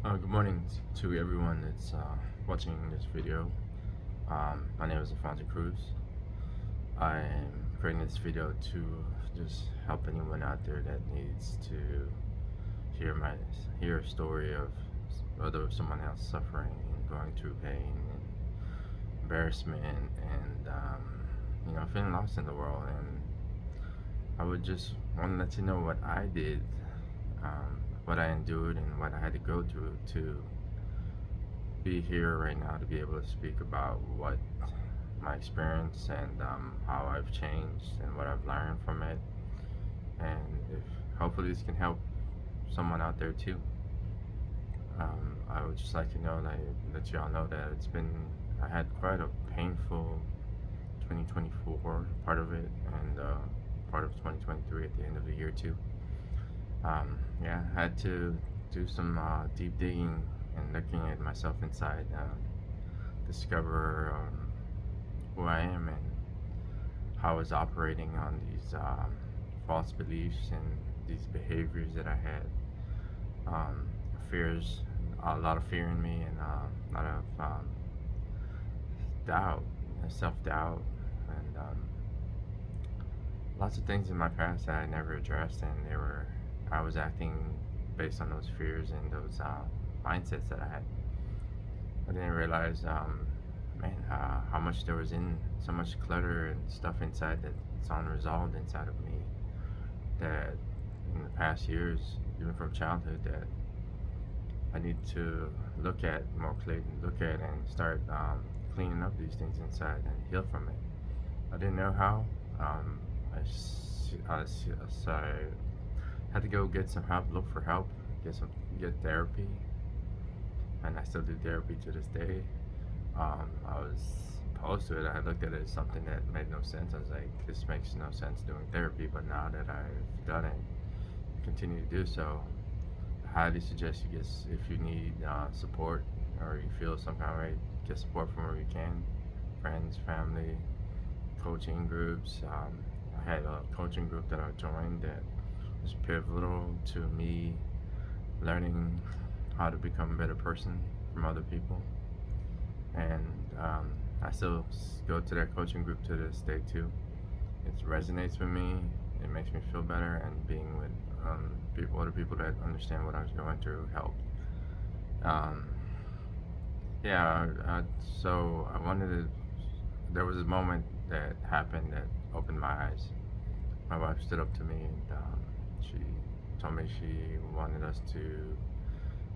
Good morning to everyone that's watching this video. My name is Alfonso Cruz. I'm creating this video to just help anyone out there that needs to hear a story of whether someone else suffering and going through pain and embarrassment and feeling lost in the world. And I would just want to let you know what I did, what I endured, and what I had to go through to be here right now to be able to speak about what my experience and how I've changed and what I've learned from it. And if hopefully this can help someone out there too. I would just like to know, let y'all know that I had quite a painful 2024 part of it, and part of 2023 at the end of the year too. Yeah, I had to do some deep digging and looking at myself inside, discover who I am and how I was operating on these false beliefs and these behaviors that I had. Fears, a lot of fear in me, and a lot of doubt, self-doubt, and lots of things in my past that I never addressed, and I was acting based on those fears and those mindsets that I had. I didn't realize, how much there was so much clutter and stuff inside that's unresolved inside of me, that in the past years, even from childhood, that I need to look at more clearly, look at and start cleaning up these things inside and heal from it. I didn't know how. So I had to go get some help, look for help, get therapy, and I still do therapy to this day. I was opposed to it. I looked at it as something that made no sense. I was like, this makes no sense doing therapy. But now that I've done it, continue to do so, I highly suggest you get, if you need support or you feel some kind of way, get support from where you can, friends, family, coaching groups. I had a coaching group that I joined that was pivotal to me learning how to become a better person from other people. And I still go to that coaching group to this day too. It resonates with me. It makes me feel better, and being with other people that understand what I was going through helped. Um, yeah, so I wanted to. There was a moment that happened that opened my eyes. My wife stood up to me, and she told me she wanted us to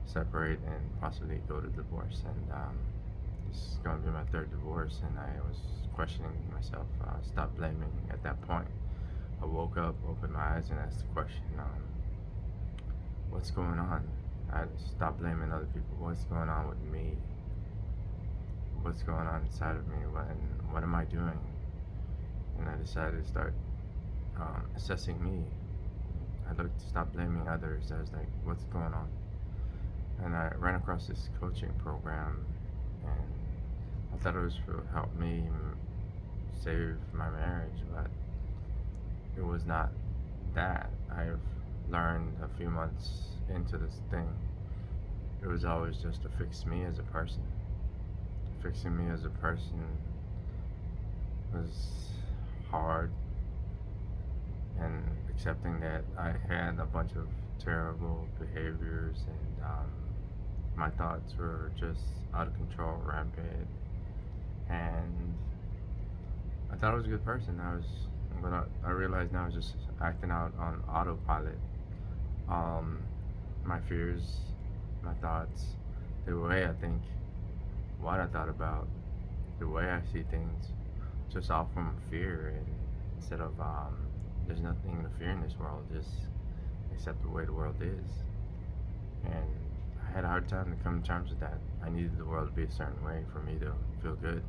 separate and possibly go to divorce. And this is going to be my third divorce, and I was questioning myself. Stopped blaming at that point. I woke up, opened my eyes, and asked the question, what's going on? I stopped blaming other people. What's going on with me? What's going on inside of me? What am I doing? And I decided to start assessing me. I stopped blaming others. I was like, what's going on? And I ran across this coaching program, and I thought it was to help me save my marriage, but it was not that. I've learned a few months into this thing, it was always just to fix me as a person. Fixing me as a person was hard, and accepting that I had a bunch of terrible behaviors, and my thoughts were just out of control, rampant, and I thought I was a good person. I realized now I was just acting out on autopilot. My fears, my thoughts, the way I think, what I thought about, the way I see things, just all from fear. And instead of there's nothing to fear in this world, just accept the way the world is. And I had a hard time to come to terms with that. I needed the world to be a certain way for me to feel good.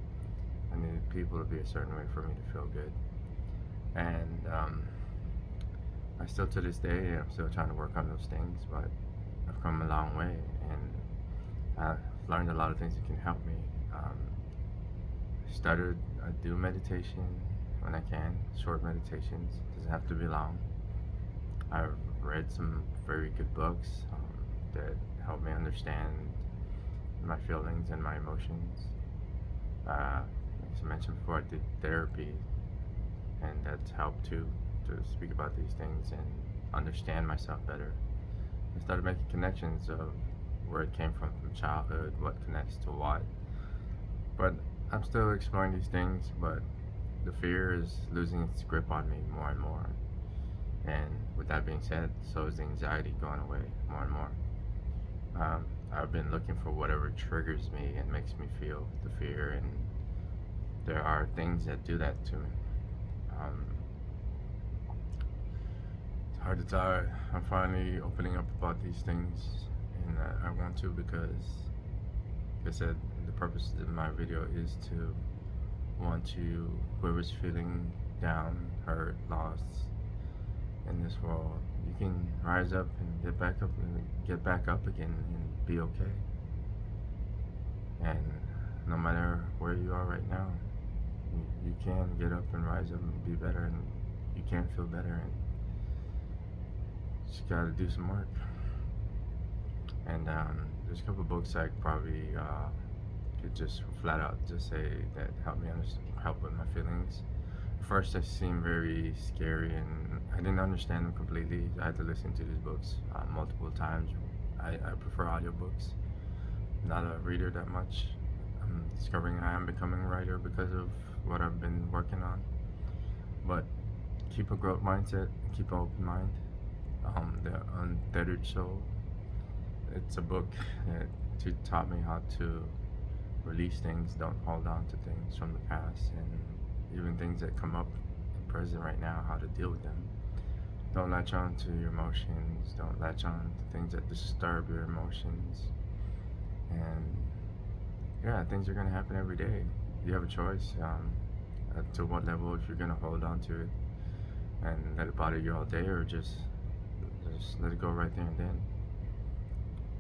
I needed people to be a certain way for me to feel good. And I still, to this day, I'm still trying to work on those things, but I've come a long way, and I've learned a lot of things that can help me. I do meditation when I can, short meditations, doesn't have to be long. I've read some very good books that help me understand understand my feelings and my emotions. As I mentioned before, I did therapy, and that's helped too, to speak about these things and understand myself better. I started making connections of where it came from childhood, what connects to what. But I'm still exploring these things, but the fear is losing its grip on me more and more. And with that being said, so is the anxiety going away more and more. I've been looking for whatever triggers me and makes me feel the fear, and there are things that do that to me. Um, it's hard to tell. I'm finally opening up about these things, and I want to because, like I said, the purpose of my video is to want to, whoever's feeling down, hurt, lost in this world, you can rise up and get back up again and be okay. And no matter where you are right now, you can get up and rise up and be better, and you can feel better, and you just gotta do some work. And there's a couple books I probably could just flat out just say that help me help with my feelings. At first, they seemed very scary, and I didn't understand them completely. I had to listen to these books multiple times. I prefer audiobooks. I'm not a reader that much. I'm discovering I am becoming a writer because of what I've been working on. But keep a growth mindset, keep an open mind. The Untethered Soul. It's a book that taught me how to release things, don't hold on to things from the past, and even things that come up in present right now, how to deal with them. Don't latch on to your emotions, don't latch on to things that disturb your emotions. And yeah, things are gonna happen every day. You have a choice to what level, if you're gonna hold on to it and let it bother you all day, or just let it go right there and then,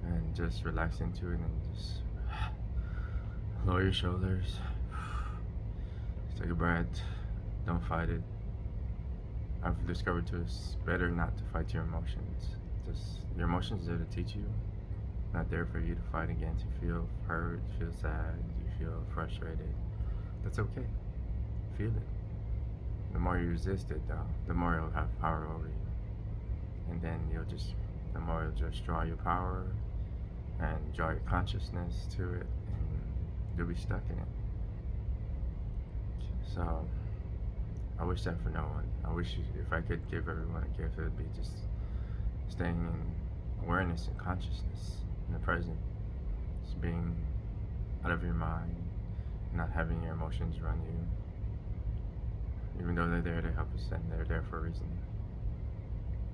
and just relax into it, and just lower your shoulders, just take a breath, don't fight it. I've discovered too, it's better not to fight your emotions. Just, your emotions are there to teach you, not there for you to fight against. You feel hurt, you feel sad, you feel frustrated. That's okay. Feel it. The more you resist it, though, the more it'll have power over you. And then the more you'll just draw your power and draw your consciousness to it, and you'll be stuck in it. So, I wish that for no one. I wish if I could give everyone a gift, it would be just staying in awareness and consciousness in the present. Just being out of your mind, not having your emotions run you. Even though they're there to help us, and they're there for a reason.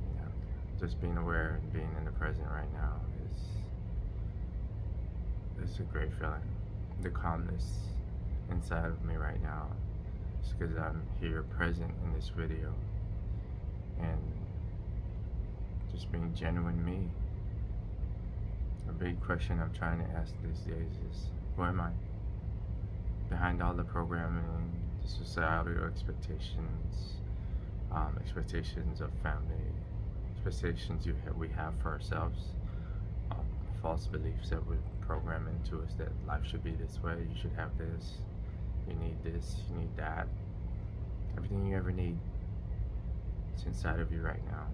You know, just being aware and being in the present right now is a great feeling. The calmness inside of me right now, just because I'm here present in this video, and just being genuine me. A big question I'm trying to ask these days is, who am I? Behind all the programming, the societal expectations, expectations of family, expectations we have for ourselves, false beliefs that we program into us, that life should be this way, you should have this, you need this, you need that. Everything you ever need, it's inside of you right now.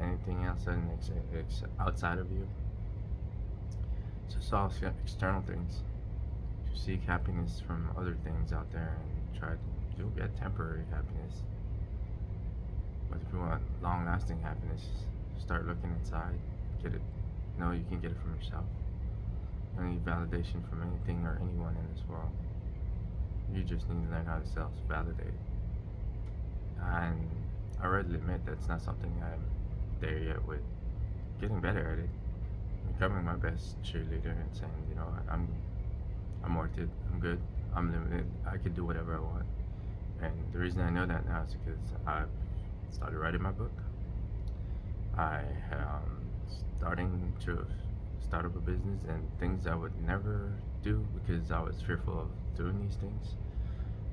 Anything else outside of you, it's just all external things. You seek happiness from other things out there, and you'll get temporary happiness. But if you want long-lasting happiness, start looking inside. Get it. Know you can get it from yourself. You don't need validation from anything or anyone in this world. You just need to learn how to self-validate. And I readily admit that's not something I'm there yet with. Getting better at it. Becoming my best cheerleader and saying, you know, I'm worth it, I'm good, I'm limited, I can do whatever I want. And the reason I know that now is because I've started writing my book. I am starting to start up a business, and things I would never do because I was fearful of doing these things.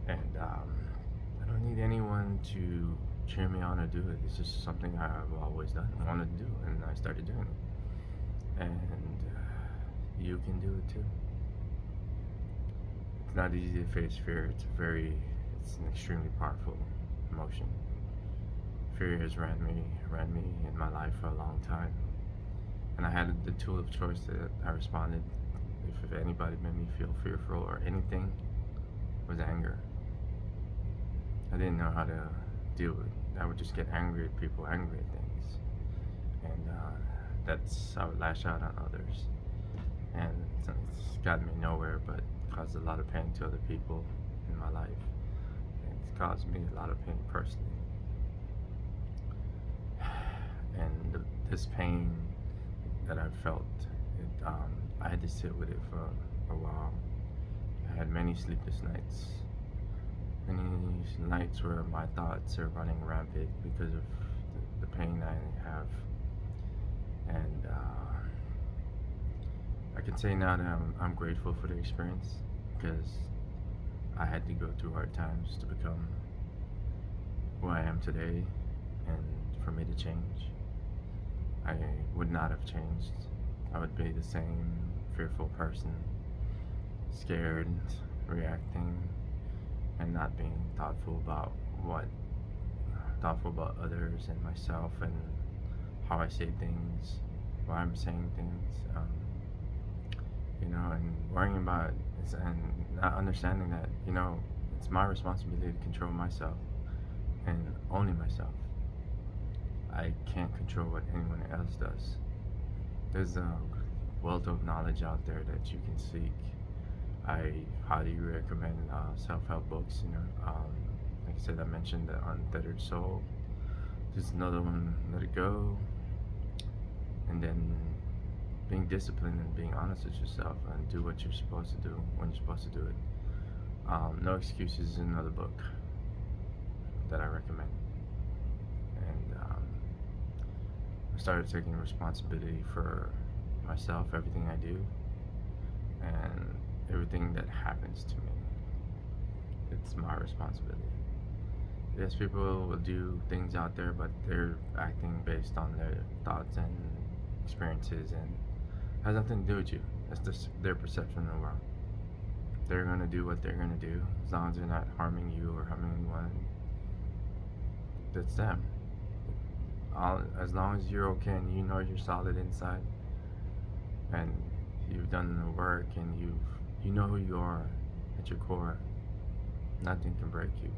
And I don't need anyone to cheer me on or do it. It's just something I've always done and wanted to do, and I started doing it. And you can do it too. It's not easy to face fear. It's an extremely powerful emotion. Fear has ran me in my life for a long time, and I had the tool of choice that I responded. If anybody made me feel fearful or anything, was anger. I didn't know how to deal with it. I would just get angry at people, angry at things, and I would lash out on others, and it's gotten me nowhere, but caused a lot of pain to other people in my life. It's caused me a lot of pain personally, and this pain that I felt, I had to sit with it for a while. I had many sleepless nights. Many nights where my thoughts are running rampant because of the pain I have. And I can say now that I'm grateful for the experience, because I had to go through hard times to become who I am today, and for me to change. I would not have changed. I would be the same fearful person, scared, reacting, and not being thoughtful about others and myself, and how I say things, why I'm saying things, and worrying about it, and not understanding that, it's my responsibility to control myself and only myself. I can't control what anyone else does. There's a wealth of knowledge out there that you can seek. I highly recommend self-help books. Like I said, I mentioned the Untethered Soul. There's another one, Let It Go, and then being disciplined and being honest with yourself and do what you're supposed to do when you're supposed to do it. No Excuses is another book that I recommend. And I started taking responsibility for myself, everything I do, and everything that happens to me. It's my responsibility. Yes, people will do things out there, but they're acting based on their thoughts and experiences, and has nothing to do with you. That's just their perception of the world. They're gonna do what they're gonna do, as long as they're not harming you or harming anyone. That's them. As long as you're okay and you know you're solid inside, and you've done the work, and you know who you are at your core, nothing can break you.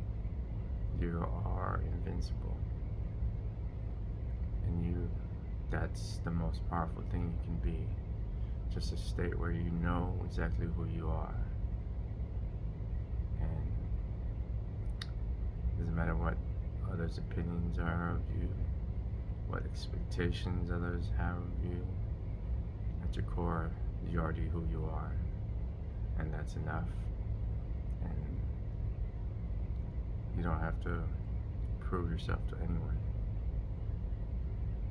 You are invincible, and that's the most powerful thing you can be. Just a state where you know exactly who you are, and it doesn't matter what others' opinions are of you, what expectations others have of you. At your core, you're already who you are, and that's enough. And you don't have to prove yourself to anyone.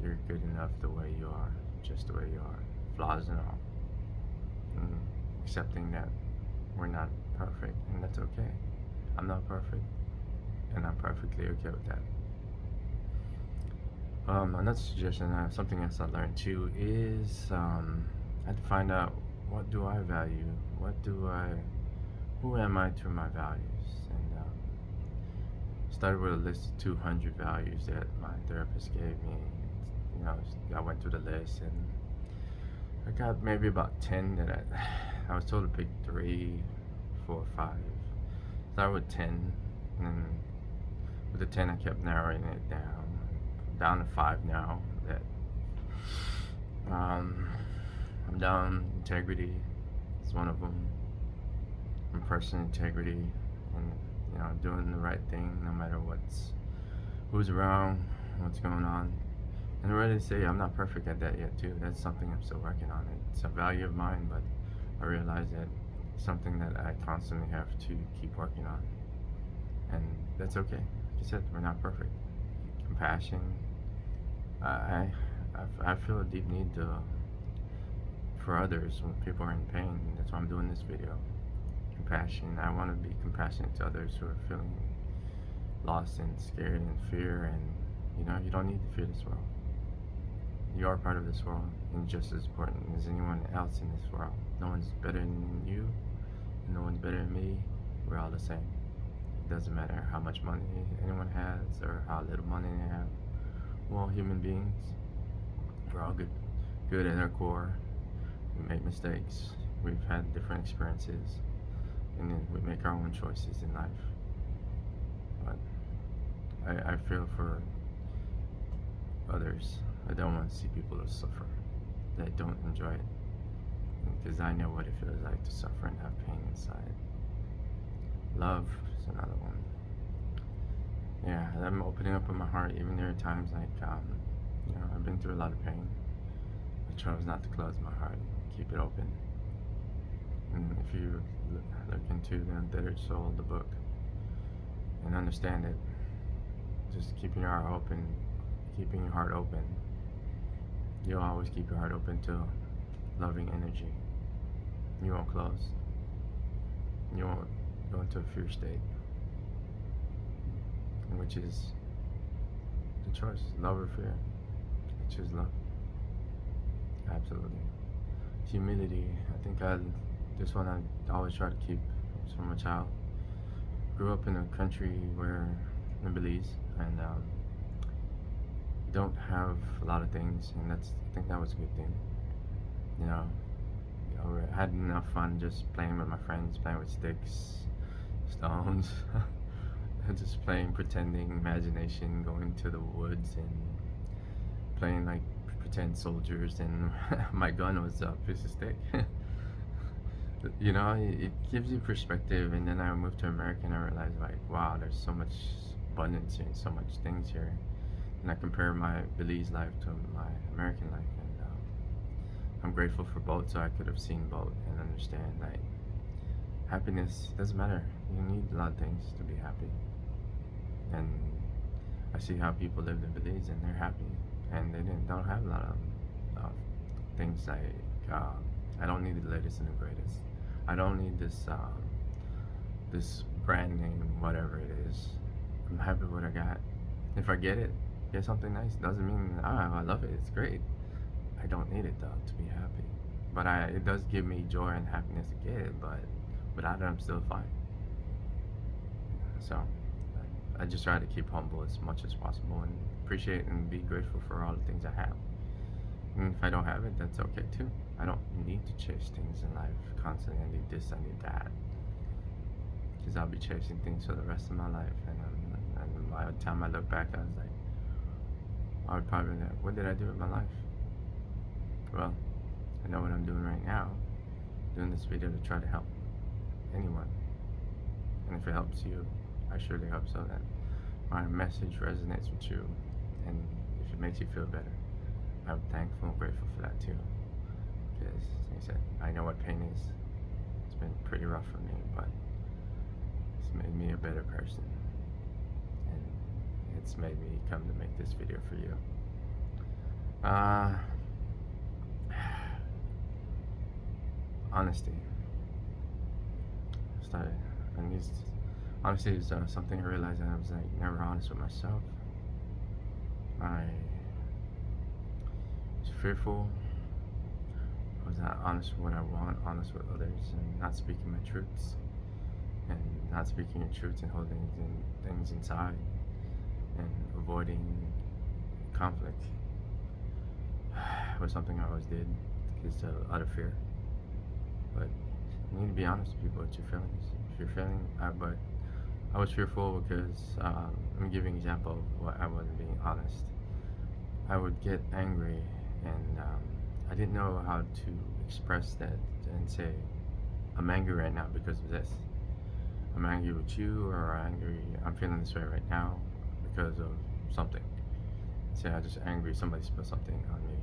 You're good enough the way you are, just the way you are, flaws and all. And accepting that we're not perfect, and that's okay. I'm not perfect, and I'm perfectly okay with that. Another suggestion, something else I learned too, is I had to find out, what do I value? Who am I to my values? And started with a list of 200 values that my therapist gave me. I went through the list, and I got maybe about 10 that I was told to pick 3, 4, 5. Started with 10, and then with the 10 I kept narrowing it down to 5 now. That I'm down. Integrity is one of them. And personal integrity, and doing the right thing no matter who's around, what's going on. And I'm ready to say I'm not perfect at that yet too. That's something I'm still working on. It's a value of mine, but I realize that it's something that I constantly have to keep working on. And that's okay. Like I said, we're not perfect. Compassion. I feel a deep need for others when people are in pain. That's why I'm doing this video. Compassion. I want to be compassionate to others who are feeling lost and scared and fear, and you don't need to fear this world. You are part of this world and just as important as anyone else in this world. No one's better than you, no one's better than me. We're all the same. It doesn't matter how much money anyone has or how little money they have. We're all human beings. We're all good at our core. We make mistakes. We've had different experiences, and then we make our own choices in life. But I feel for others. I don't want to see people that suffer, that don't enjoy it, because I know what it feels like to suffer and have pain inside. Love is another one. Yeah, I'm opening up in my heart. Even there are times like, I've been through a lot of pain. I chose not to close my heart, keep it open. And if you look into the Embittered Soul, the book, and understand it, just keeping your heart open, you'll always keep your heart open to loving energy. You won't close. You won't go into a fear state, which is the choice, love or fear. I choose love. Absolutely. Humility. I think this one I always try to keep from a child. Grew up in a country in Belize, and don't have a lot of things, and I think that was a good thing. I had enough fun just playing with my friends, playing with sticks, stones, and just playing, pretending, imagination, going to the woods and playing like pretend soldiers, and my gun was a piece of stick. It gives you perspective, and then I moved to America and I realized, like, wow, there's so much abundance here and so much things here. And I compare my Belize life to my American life, and I'm grateful for both, so I could have seen both and understand, like, happiness doesn't matter. You need a lot of things to be happy. And I see how people lived in Belize and they're happy, and they don't have a lot of things like, I don't need the latest and the greatest. I don't need this brand name, whatever it is. I'm happy with what I got. If I get something nice, doesn't mean I love it. It's great. I don't need it though to be happy. But it does give me joy and happiness to get it. But without it, I'm still fine. So I just try to keep humble as much as possible and appreciate and be grateful for all the things I have. And if I don't have it, that's okay too. I don't need to chase things in life constantly. I need this, I need that. Because I'll be chasing things for the rest of my life. And by the time I look back, I was like, I would probably be like, what did I do with my life? Well, I know what I'm doing right now. Doing this video to try to help anyone. And if it helps you, I surely hope so that my message resonates with you. And if it makes you feel better, I'm thankful and grateful for that too. Because, like I said, I know what pain is. It's been pretty rough for me, but it's made me a better person. And it's made me come to make this video for you. Honesty. Honesty is something I realized that I was like never honest with myself. I was fearful. I was not honest with what I want, honest with others, and not speaking my truths. And not speaking your truths and holding things inside and avoiding conflict was something I always did because out of fear. But you need to be honest with people with your feelings. If you're feeling, but I was fearful because I'm giving an example of what I wasn't being honest. I would get angry, and I didn't know how to express that and say, I'm angry right now because of this. I'm angry with you, or I'm feeling this way right now because of something. Say I'm just angry, somebody spilled something on me.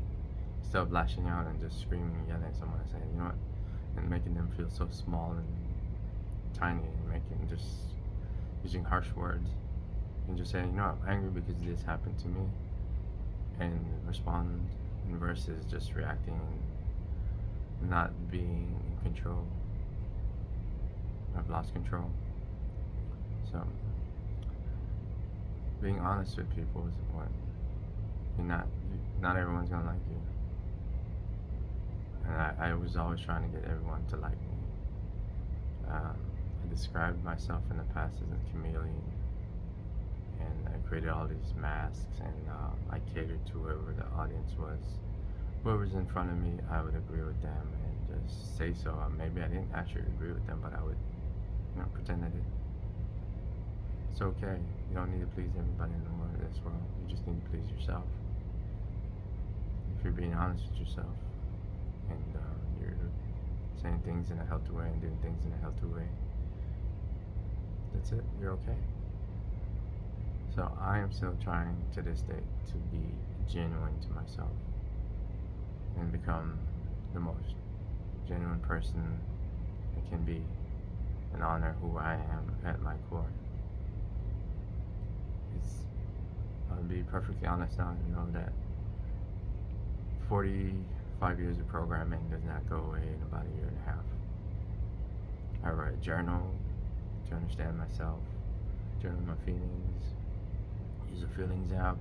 Instead of lashing out and just screaming and yelling at someone and saying, you know what, and making them feel so small and tiny, and just using harsh words, and just saying, you know, I'm angry because this happened to me, and respond versus just reacting and not being in control. I've lost control. So being honest with people is important. Not everyone's gonna like you. And I was always trying to get everyone to like me. I described myself in the past as a chameleon, and I created all these masks, and I catered to whoever the audience was. Whoever's in front of me, I would agree with them and just say so. Maybe I didn't actually agree with them, but I would, pretend I did. It's okay. You don't need to please everybody in the world, this world. You just need to please yourself. If you're being honest with yourself, and you're saying things in a healthy way and doing things in a healthy way, that's it. You're okay. So I am still trying to this day to be genuine to myself and become the most genuine person I can be and honor who I am at my core. I'll be perfectly honest now and know that 45 years of programming does not go away in about a year and a half. I write a journal to understand myself, journal my feelings, use a feelings app, I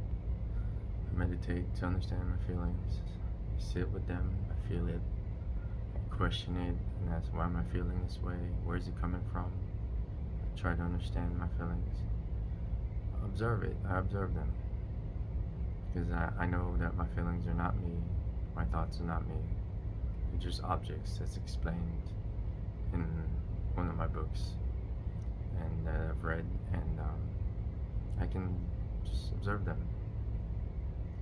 meditate to understand my feelings, I sit with them, I feel it, I question it, and ask why am I feeling this way, where is it coming from, I try to understand my feelings, observe it, I observe them, because I know that my feelings are not me, my thoughts are not me, they're just objects, as explained in one of my books and that I've read, and I can just observe them.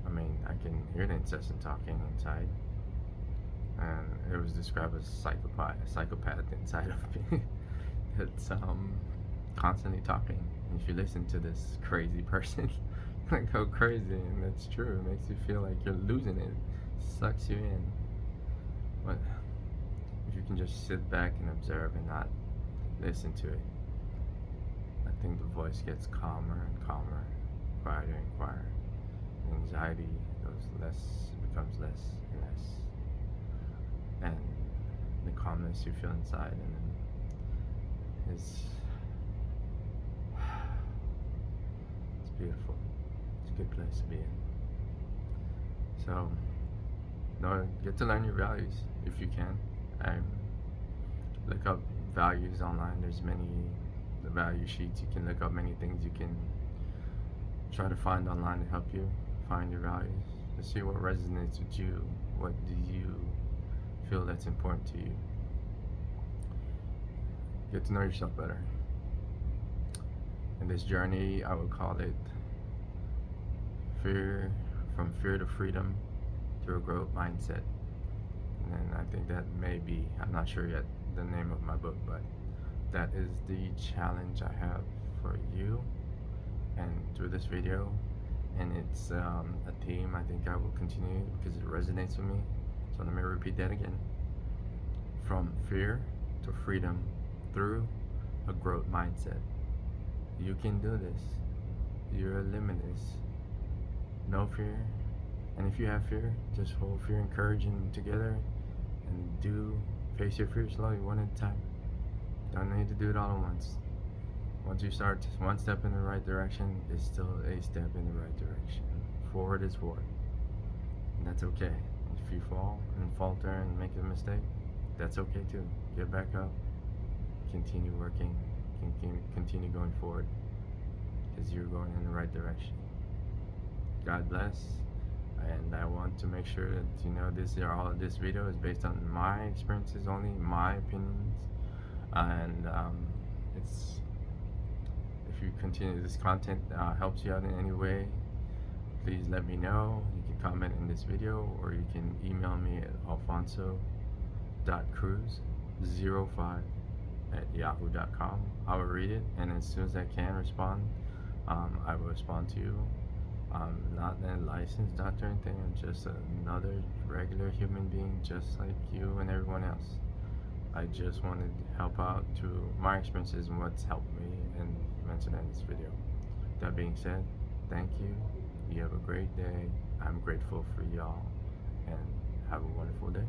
I mean, I can hear the incessant talking inside, and it was described as a psychopath inside of me that's constantly talking. And if you listen to this crazy person, you're gonna go crazy, and that's true. It makes you feel like you're losing it, sucks you in. But if you can just sit back and observe and not listen to it, I think the voice gets calmer and calmer, quieter and quieter. Anxiety becomes less and less, and the calmness you feel inside, and then it's beautiful. It's a good place to be in. So, get to learn your values if you can. Look up values online. There's the value sheets. You can look up many things you can try to find online to help you find your values, to see what resonates with you. What do you feel that's important to you? Get to know yourself better. In this journey, I would call it from fear to freedom through a growth mindset. And I think that may be, I'm not sure yet, the name of my book, but that is the challenge I have for you and through this video. And it's a theme I think I will continue because it resonates with me. So let me repeat that again. From fear to freedom through a growth mindset. You can do this. You're limitless. No fear. And if you have fear, just hold fear and courage together and face your fear slowly, one at a time. Don't need to do it all at once. Once you start one step in the right direction, it's still a step in the right direction. Forward is forward. And that's okay. If you fall and falter and make a mistake, that's okay too. Get back up, continue working, continue going forward, because you're going in the right direction. God bless. And I want to make sure that all of this video is based on my experiences only, my opinions, and if you continue this content helps you out in any way, please let me know. You can comment in this video, or you can email me at alfonso.cruz05@yahoo.com. I will read it, and as soon as I can respond, I will respond to you. I'm not a licensed doctor or anything. I'm just another regular human being, just like you and everyone else. I just wanted to help out through my experiences and what's helped me, and mention that in this video. That being said, thank you. You have a great day. I'm grateful for y'all, and have a wonderful day.